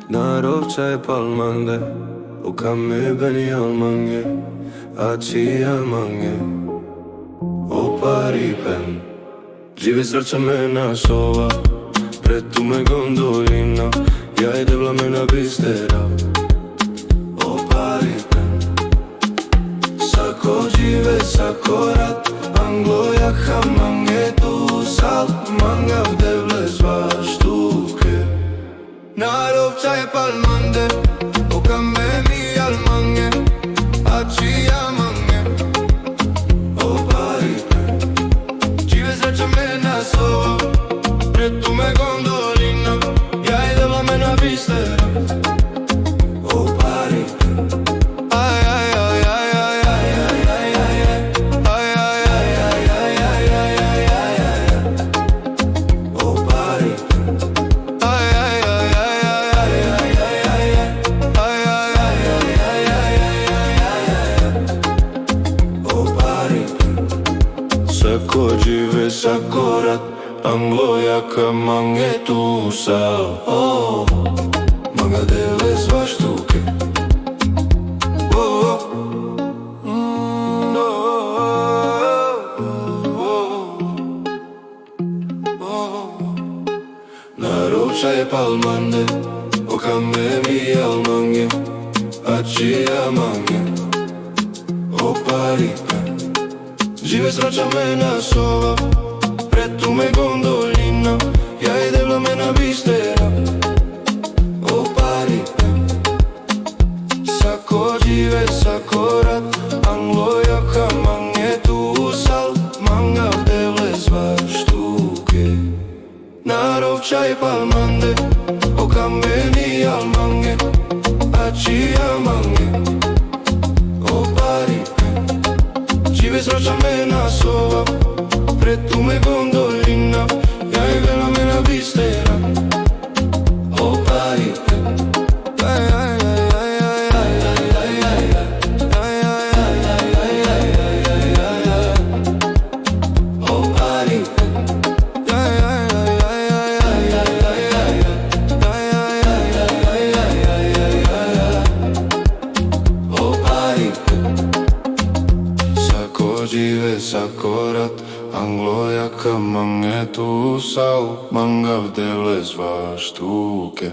Narovça palmande o kamme beni almange Aci amange O paripen Žive srca me nasova Pred tu me gondolina Ja e devla me na bistera O paripen Sako žive, sako rat Anglo jaha mange tu sal Manga v devle svaštuke Narovça je palmande O kamme mi almange Aci amange O paripen Žive srca me nasova Pred tu me gondolina Ja e devla me na bistera O paripen Aj, aj, aj, aj, aj, aj, aj, aj, aj, aj. Aj, aj, aj, aj, aj, aj, aj, aj, aj, aj, aj. O paripen Aj, aj, aj, aj, aj, aj, aj, aj, aj, aj. Aj, aj, aj, aj, aj, aj, aj, aj, aj, aj. O paripen Sako žive, sako rat Anglo jaka mange tu sal Oh, manga dele svaštuke Oh, Narovça je palmande O kamme mi almange Aci amange O paripen Žive srca me nasova Pred tu me gondolina Ja e devla me na bistera O paripen Sako žive, sako rat Anglo jaha mange tu sal Manga v devle svaštuke Narovça je palmande O kamme mi almange Aci amange O paripen Žive srca me nasova Pred tu me gondolina Ja e devla me na bistera O paripen Aj, aj, aj, aj, aj, aj, aj, aj, aj. Aj, aj, aj, aj, aj, aj, aj, aj, aj, aj. O paripen Aj, aj, aj, aj, aj, aj, aj, aj, aj, aj. Aj, aj, aj, aj, aj, aj, aj, aj, aj, aj. O paripen Sako žive, sako rat Anglo jaka mange tu sal Manga v devle svaštuke